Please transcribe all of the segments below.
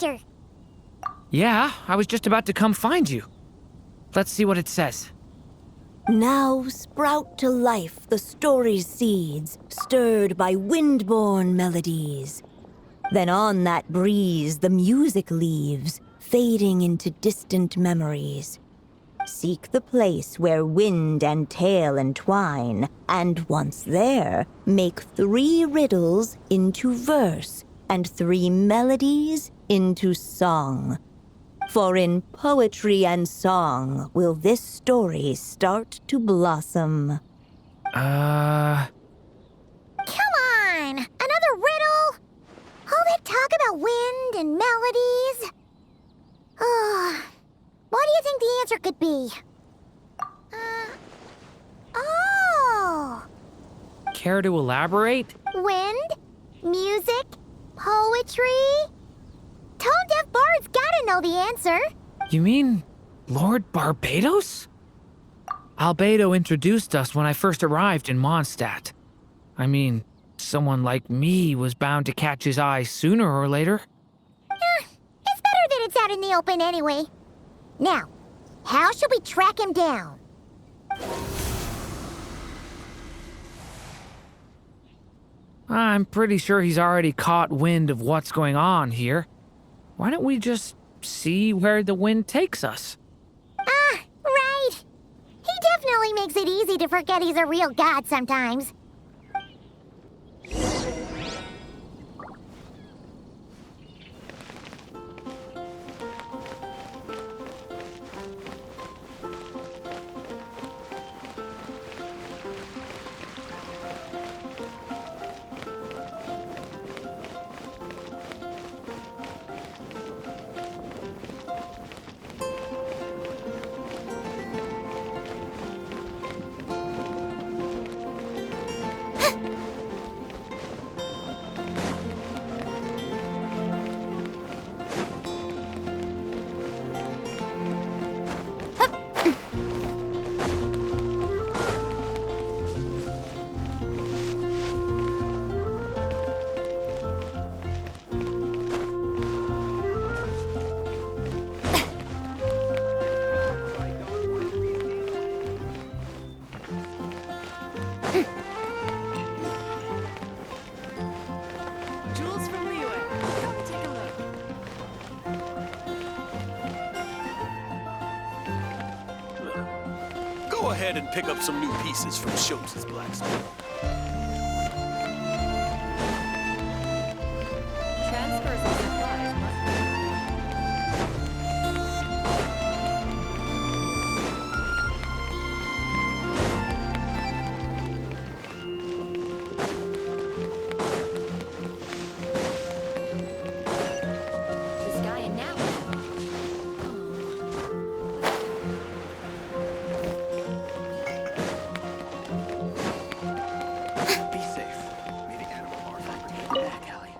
chapter. Yeah, I was just about to come find you. Let's see what it says. Now sprout to life the story's seeds, stirred by wind-born melodies. Then on that breeze the music leaves, fading into distant memories. Seek the place where wind and tale entwine, and once there, make 3 riddles into verse, and 3 melodies into song. For in poetry and song will this story start to blossom. Come on! Another riddle? All that talk about wind and melodies? What do you think the answer could be? Oh! Care to elaborate? Wind? Music? Poetry? Tone-deaf bards gotta know the answer. You mean Lord Barbados? Albedo introduced us when I first arrived in Mondstadt. I mean, someone like me was bound to catch his eye sooner or later. It's better that it's out in the open anyway. Now, how should we track him down? I'm pretty sure he's already caught wind of what's going on here. Why don't we just see where the wind takes us? Right. He definitely makes it easy to forget he's a real god sometimes. Go ahead and pick up some new pieces from Schultz's blacksmith. Transfers of supplies must be. This guy in now. Be safe. May the animal marshal protect the back alley.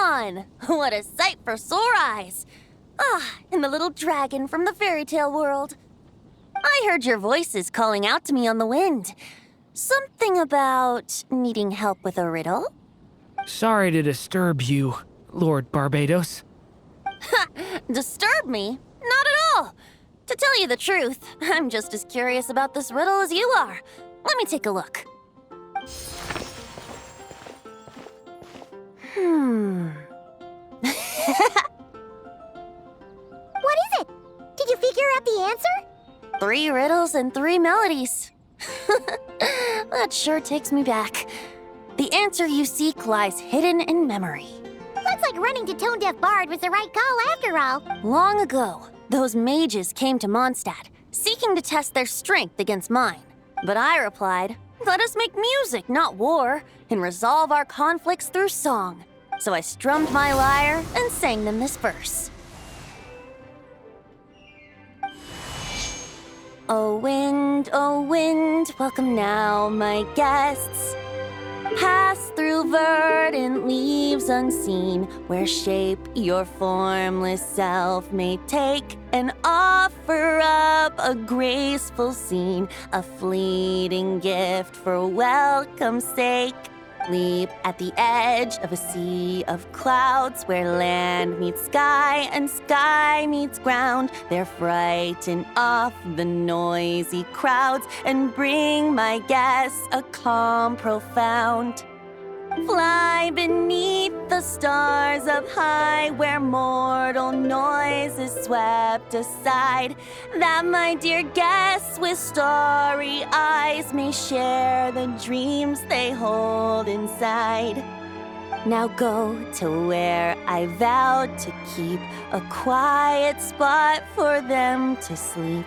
on! What a sight for sore eyes! Ah, and the little dragon from the fairy tale world. I heard your voices calling out to me on the wind. Something about needing help with a riddle? Sorry to disturb you, Lord Barbados. Disturb me? Not at all! To tell you the truth, I'm just as curious about this riddle as you are. Let me take a look. What is it? Did you figure out the answer? 3 riddles and 3 melodies. That sure takes me back. The answer you seek lies hidden in memory. Looks like running to Tone Deaf Bard was the right call after all. Long ago, those mages came to Mondstadt, seeking to test their strength against mine. But I replied, let us make music, not war, and resolve our conflicts through song. So I strummed my lyre and sang them this verse. O wind, welcome now, my guests. Pass through verdant leaves unseen, where shape your formless self may take, and offer up a graceful scene, a fleeting gift for welcome's sake. Leap at the edge of a sea of clouds, where land meets sky and sky meets ground. There frighten off the noisy crowds and bring my guests a calm profound. Fly beneath the stars up high, where mortal noise is swept aside, that my dear guests with starry eyes may share the dreams they hold inside. Now go to where I vowed to keep a quiet spot for them to sleep.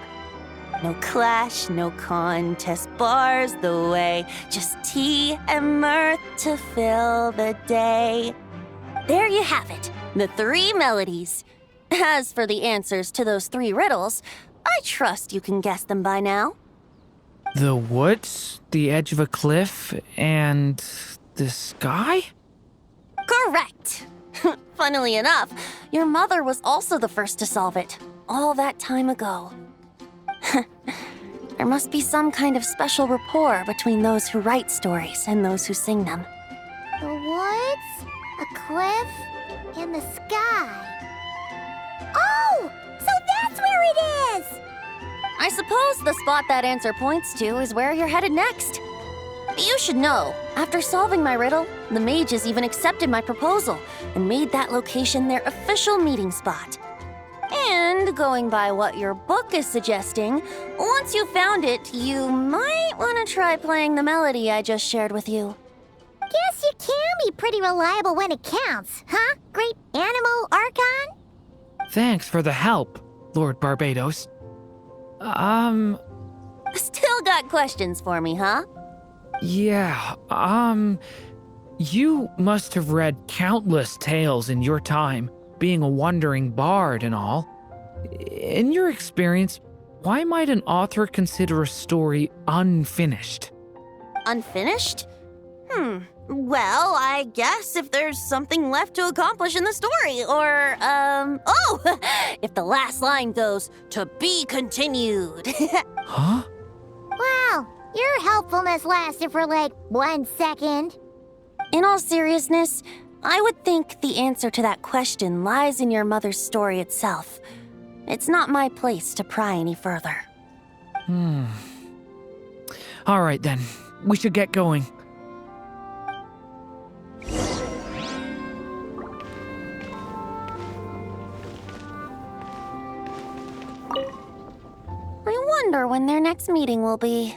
No clash, no contest bars the way, just tea and mirth to fill the day. There you have it, the 3 melodies. As for the answers to those 3 riddles, I trust you can guess them by now. The woods, the edge of a cliff, and the sky? Correct! Funnily enough, your mother was also the first to solve it, all that time ago. There must be some kind of special rapport between those who write stories and those who sing them. The woods, a cliff, and the sky. Oh! So that's where it is! I suppose the spot that answer points to is where you're headed next. You should know, after solving my riddle, the mages even accepted my proposal and made that location their official meeting spot. And going by what your book is suggesting, once you found it, you might want to try playing the melody I just shared with you. Guess you can be pretty reliable when it counts, huh? Great animal Archon? Thanks for the help, Lord Barbados. Still got questions for me, huh? Yeah, you must have read countless tales in your time, being a wandering bard and all. In your experience, why might an author consider a story unfinished? Unfinished? Well, I guess if there's something left to accomplish in the story, or, if the last line goes, to be continued. Huh? Wow, your helpfulness lasted for like 1 second. In all seriousness, I would think the answer to that question lies in your mother's story itself. It's not my place to pry any further. All right then, we should get going. I wonder when their next meeting will be.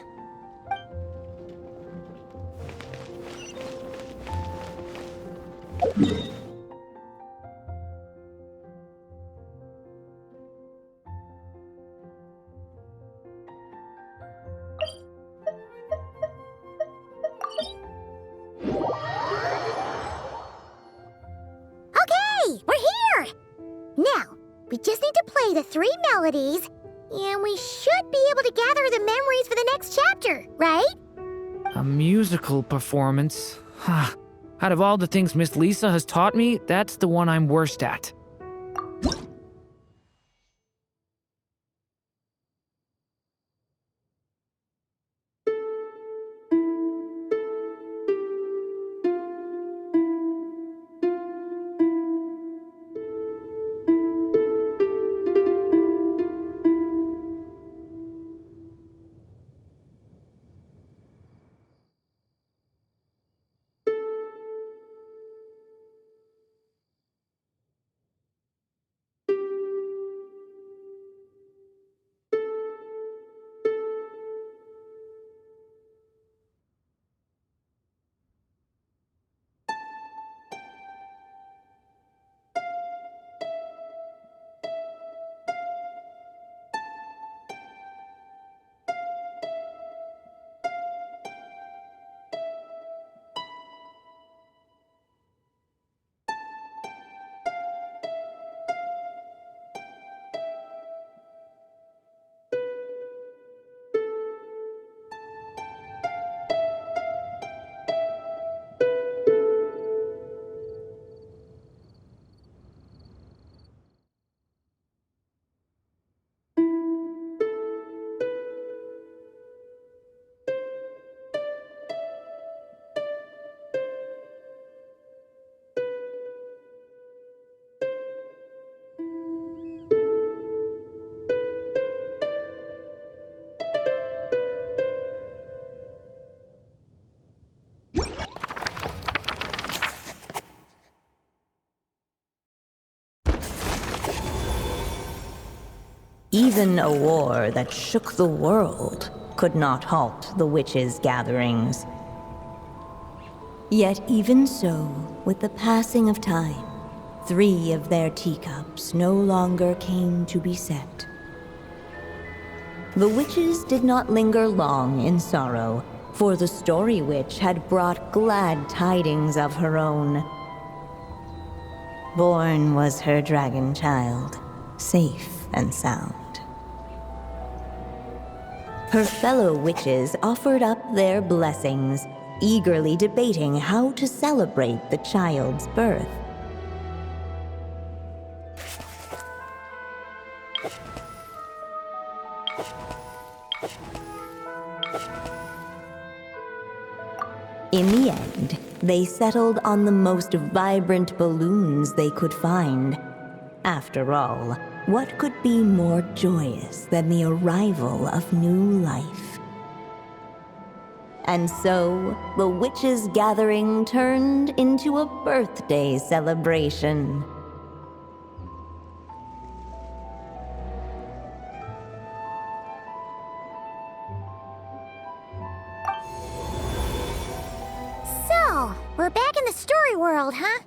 Okay, we're here! Now, we just need to play the 3 melodies, and we should be able to gather the memories for the next chapter, right? A musical performance? Huh. Out of all the things Miss Lisa has taught me, that's the one I'm worst at. Even a war that shook the world could not halt the witches' gatherings. Yet even so, with the passing of time, 3 of their teacups no longer came to be set. The witches did not linger long in sorrow, for the Story Witch had brought glad tidings of her own. Born was her dragon child, safe and sound. Her fellow witches offered up their blessings, eagerly debating how to celebrate the child's birth. In the end, they settled on the most vibrant balloons they could find. After all, what could be more joyous than the arrival of new life? And so, the witches' gathering turned into a birthday celebration. So, we're back in the story world, huh?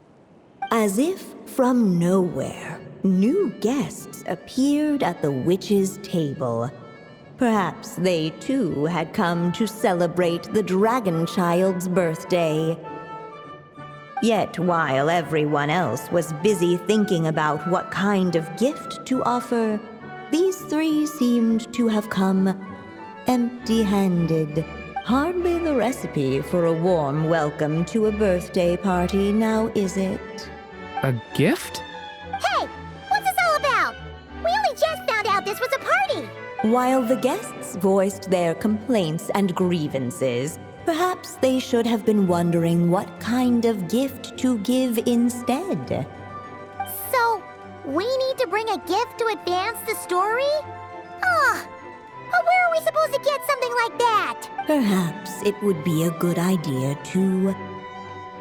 As if from nowhere, new guests appeared at the witches' table. Perhaps they too had come to celebrate the dragon child's birthday. Yet while everyone else was busy thinking about what kind of gift to offer, these 3 seemed to have come empty-handed. Hardly the recipe for a warm welcome to a birthday party, now is it? A gift? Hey, what's this all about? We only just found out this was a party. While the guests voiced their complaints and grievances, perhaps they should have been wondering what kind of gift to give instead. So, we need to bring a gift to advance the story? But where are we supposed to get something like that? Perhaps it would be a good idea to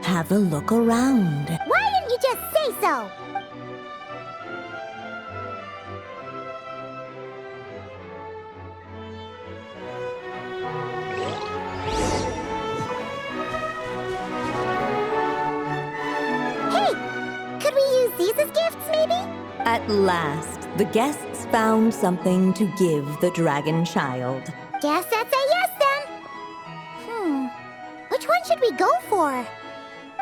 have a look around. Why didn't you just say so? Hey, could we use these as gifts, maybe? At last, the guests found something to give the dragon child. Guess that's a yes then. Which one should we go for?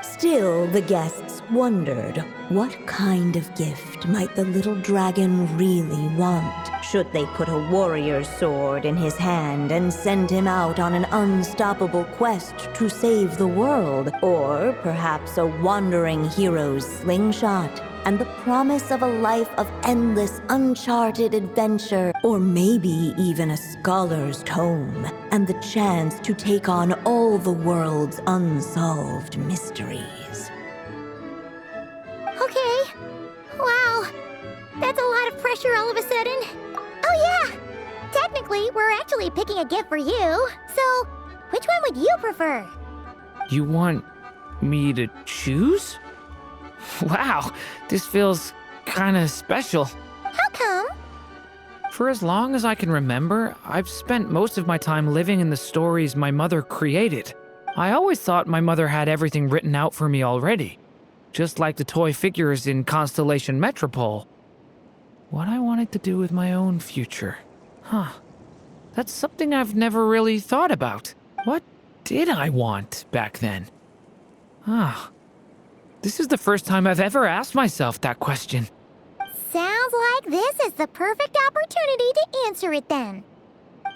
Still, the guests wondered, what kind of gift might the little dragon really want? should they put a warrior's sword in his hand and send him out on an unstoppable quest to save the world, or perhaps a wandering hero's slingshot and the promise of a life of endless, uncharted adventure, or maybe even a scholar's tome and the chance to take on all the world's unsolved mysteries. Okay. Wow. That's a lot of pressure all of a sudden. Oh yeah! Technically, we're actually picking a gift for you. So, which one would you prefer? You want me to choose? Wow, this feels kinda special. How come? For as long as I can remember, I've spent most of my time living in the stories my mother created. I always thought my mother had everything written out for me already, just like the toy figures in Constellation Metropole. What I wanted to do with my own future. Huh. That's something I've never really thought about. What did I want back then? Ah. This is the first time I've ever asked myself that question. Sounds like this is the perfect opportunity to answer it then.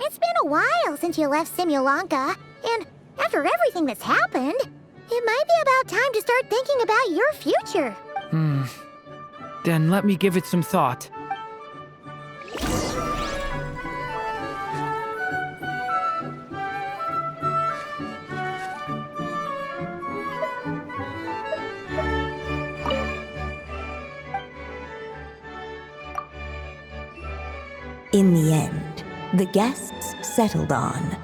It's been a while since you left Simulanka, and after everything that's happened, it might be about time to start thinking about your future. Then let me give it some thought. In the end, the guests settled on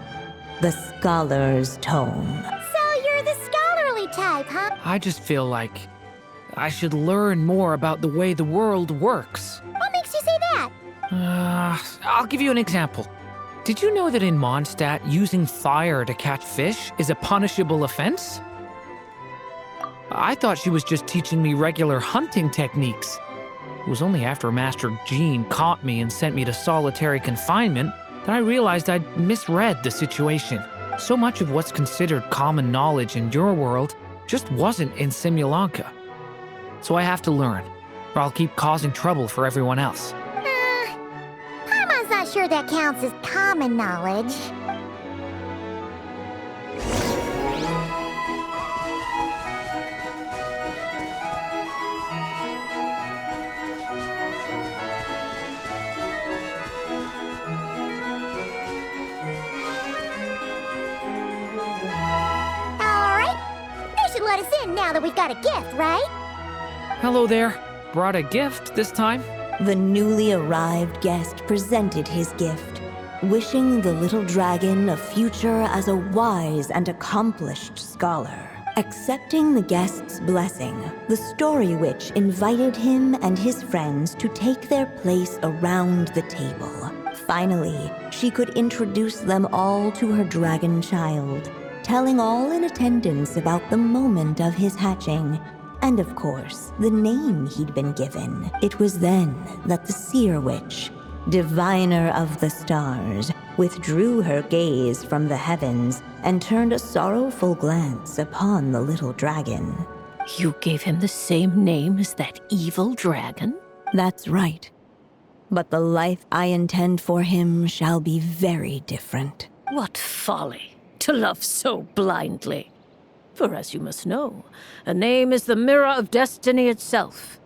the scholar's tome. So you're the scholarly type, huh? I just feel like I should learn more about the way the world works. What makes you say that? I'll give you an example. Did you know that in Mondstadt, using fire to catch fish is a punishable offense? I thought she was just teaching me regular hunting techniques. It was only after Master Jean caught me and sent me to solitary confinement that I realized I'd misread the situation. So much of what's considered common knowledge in your world just wasn't in Simulanka. So I have to learn, or I'll keep causing trouble for everyone else. Paimon's not sure that counts as common knowledge. Let us in now that we've got a gift, right? Hello there. Brought a gift this time. The newly arrived guest presented his gift, wishing the little dragon a future as a wise and accomplished scholar. Accepting the guest's blessing, the story witch invited him and his friends to take their place around the table. Finally, she could introduce them all to her dragon child, telling all in attendance about the moment of his hatching, and of course, the name he'd been given. It was then that the seer witch, diviner of the stars, withdrew her gaze from the heavens and turned a sorrowful glance upon the little dragon. You gave him the same name as that evil dragon? That's right. But the life I intend for him shall be very different. What folly to love so blindly. For as you must know, a name is the mirror of destiny itself.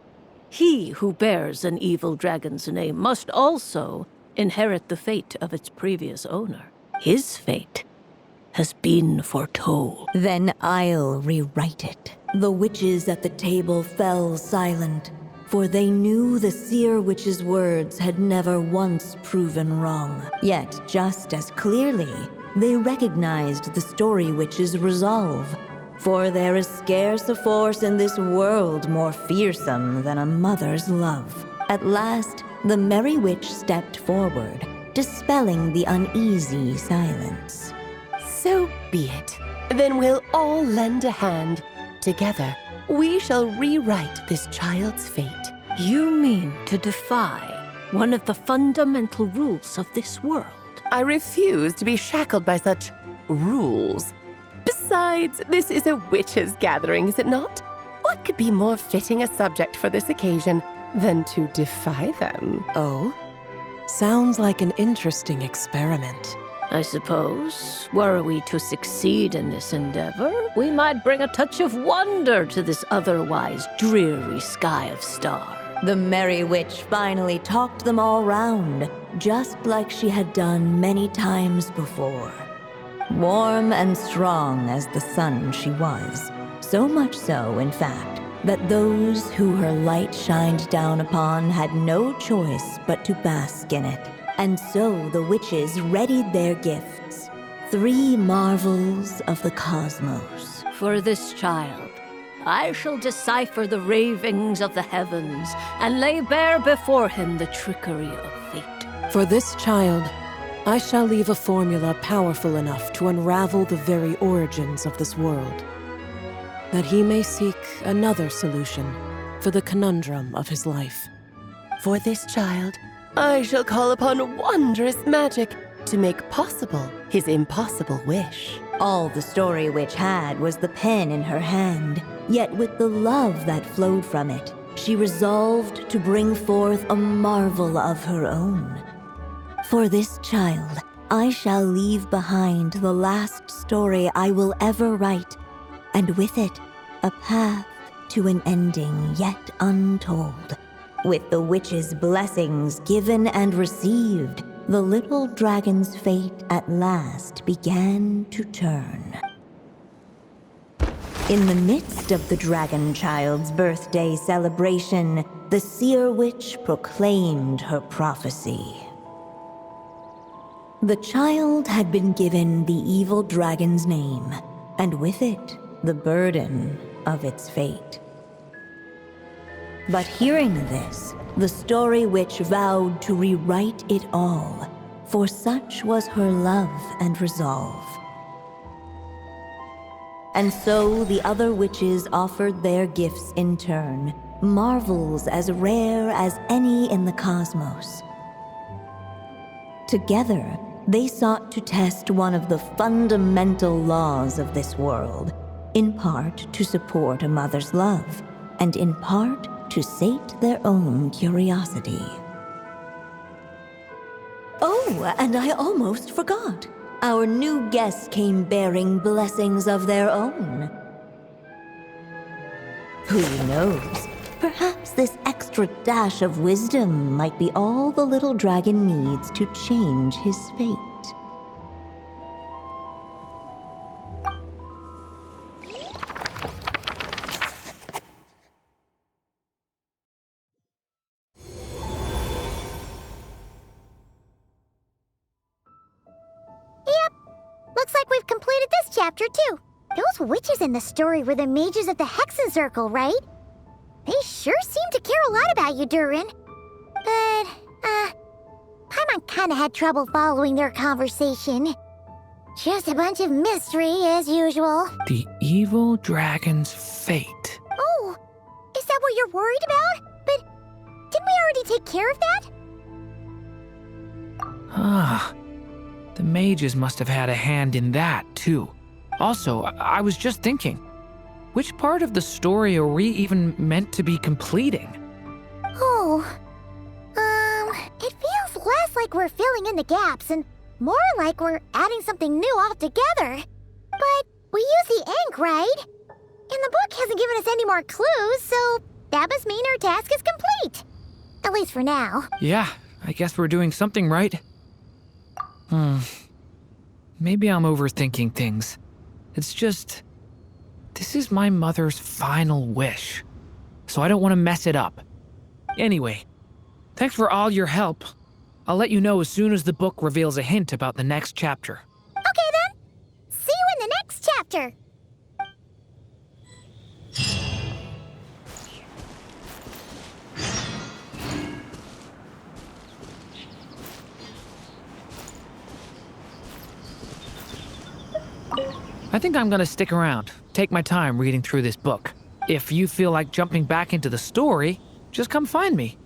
He who bears an evil dragon's name must also inherit the fate of its previous owner. His fate has been foretold. Then I'll rewrite it. The witches at the table fell silent, for they knew the seer witch's words had never once proven wrong. Yet, just as clearly, they recognized the story witch's resolve. For there is scarce a force in this world more fearsome than a mother's love. At last, the merry witch stepped forward, dispelling the uneasy silence. So be it. Then we'll all lend a hand. Together, we shall rewrite this child's fate. You mean to defy one of the fundamental rules of this world? I refuse to be shackled by such rules. Besides, this is a witches' gathering, is it not? What could be more fitting a subject for this occasion than to defy them? Oh? Sounds like an interesting experiment. I suppose, were we to succeed in this endeavor, we might bring a touch of wonder to this otherwise dreary sky of stars. The Merry Witch finally talked them all round, just like she had done many times before. Warm and strong as the sun she was, so much so, in fact, that those who her light shined down upon had no choice but to bask in it. And so the witches readied their gifts, 3 marvels of the cosmos. For this child, I shall decipher the ravings of the heavens and lay bare before him the trickery of fate. For this child, I shall leave a formula powerful enough to unravel the very origins of this world, that he may seek another solution for the conundrum of his life. For this child, I shall call upon wondrous magic to make possible his impossible wish. All the Story Witch had was the pen in her hand, yet with the love that flowed from it, she resolved to bring forth a marvel of her own. For this child, I shall leave behind the last story I will ever write, and with it, a path to an ending yet untold. With the witch's blessings given and received, the little dragon's fate at last began to turn. In the midst of the dragon child's birthday celebration, the seer witch proclaimed her prophecy. The child had been given the evil dragon's name, and with it, the burden of its fate. But hearing this, the Story Witch vowed to rewrite it all, for such was her love and resolve. And so the other witches offered their gifts in turn, marvels as rare as any in the cosmos. Together, they sought to test one of the fundamental laws of this world, in part to support a mother's love, and in part to sate their own curiosity. Oh, and I almost forgot. Our new guests came bearing blessings of their own. Who knows? Perhaps this extra dash of wisdom might be all the little dragon needs to change his fate. Looks like we've completed this chapter, too. Those witches in the story were the mages of the Hexen Circle, right? They sure seem to care a lot about you, Durin. But, Paimon kinda had trouble following their conversation. Just a bunch of mystery, as usual. The evil dragon's fate. Oh, is that what you're worried about? But didn't we already take care of that? Ah, the mages must have had a hand in that, too. Also, I was just thinking, which part of the story are we even meant to be completing? Oh, it feels less like we're filling in the gaps and more like we're adding something new altogether. But we use the ink, right? And the book hasn't given us any more clues, so that must mean our task is complete. At least for now. Yeah, I guess we're doing something right. Maybe I'm overthinking things. It's just, this is my mother's final wish, so I don't want to mess it up. Anyway, thanks for all your help. I'll let you know as soon as the book reveals a hint about the next chapter. Okay then. See you in the next chapter. I think I'm gonna stick around, take my time reading through this book. If you feel like jumping back into the story, just come find me.